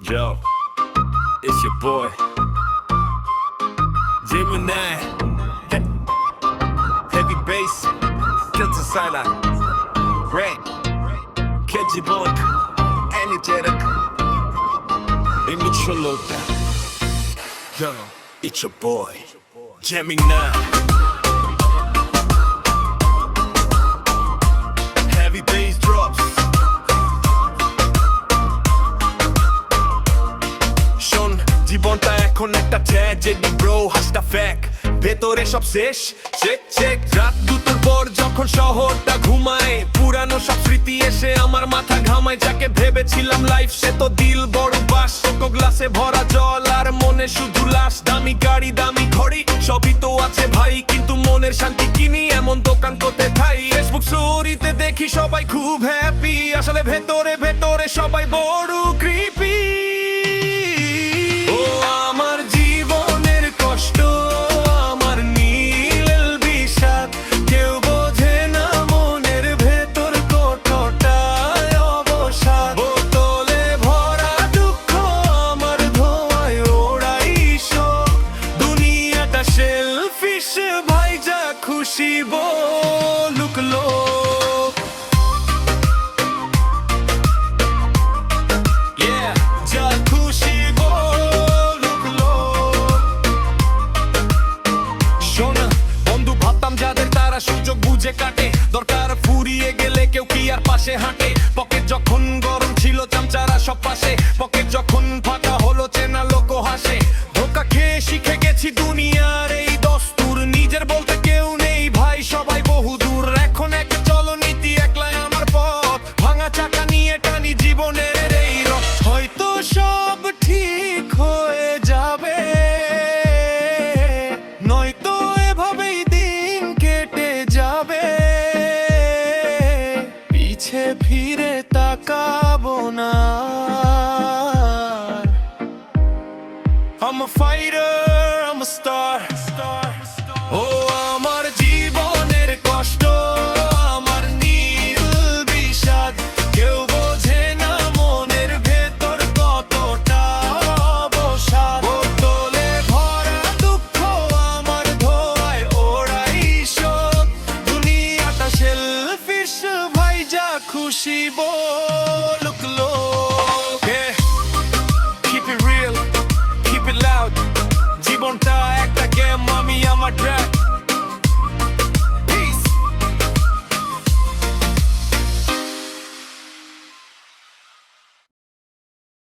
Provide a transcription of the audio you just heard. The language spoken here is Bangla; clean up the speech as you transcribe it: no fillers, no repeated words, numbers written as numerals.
Yo, it's your boy, Gemini. Heavy bass, Kilter Sila, Red, Kejibon, Energetic, Imitrolota. Yo, it's your boy, Gemini. Heavy bass drops. শোন জীবনটা এখন একটা ট্র্যাজেডি ব্রো, হাসটা ফ্যাক ভেতরে সব শেষ চেক চেক। রাত দুটোর পর যখন শহরটা ঘুমায়, পুরানো সব স্মৃতি এসে আমার মাথা ঘামায়। যাকে ভেবেছিলাম লাইফ সে তো দিল বড় বাস, কোকো গ্লাসে ভরা জল আর মনে শুধু লাশ। দামি গাড়ি দামি ঘড়ি সবই তো আছে ভাই, কিন্তু মনের শান্তি কিনি এমন দোকান কোথায় ঠাই। ফেসবুক স্টোরিতে দেখি সবাই খুব হ্যাপি, আসলে ভেতরে ভেতরে সবাই বড় ক্রিপি। খুশি বলুক লোক, যা খুশি বলুক লোক। শোন বন্ধু ভাবতাম যাদের তারা সুযোগ বুঝে কাটে, দরকার ফুরিয়ে গেলে কেউ কি আর পাশে হাঁটে। পকেট যখন গরম ছিল চামচারা সব পাশে, পকেট যখন ফাঁকা হলো চেনা লোক হাসে। ধোকা খেয়ে শিখে গেছি দুনিয়ার এই দস্তুর, নিজের বলতে কেউ নেই ভাই সবাই বহুদূর। এখন এক চলনীতি একলাই আমার পথ, ভাঙা চাকা নিয়ে টানি জীবনের এই রথ। হয়তো সব ঠিক হয়ে যাবে, নয়তো এভাবেই দিন কেটে যাবে। পিছে ফিরে তাকাবো না। I'm a fighter, I'm a star. ও আমার জীবনের কষ্ট, আমার নীল বিষাদ, কেউ বোঝে না মনের ভেতর কতটা অবসাদ। বোতলে ভরা দুঃখ আমার ধোয়ায় ওড়াই শোক, দুনিয়াটা সেলফিশ ভাই যা খুশি বল।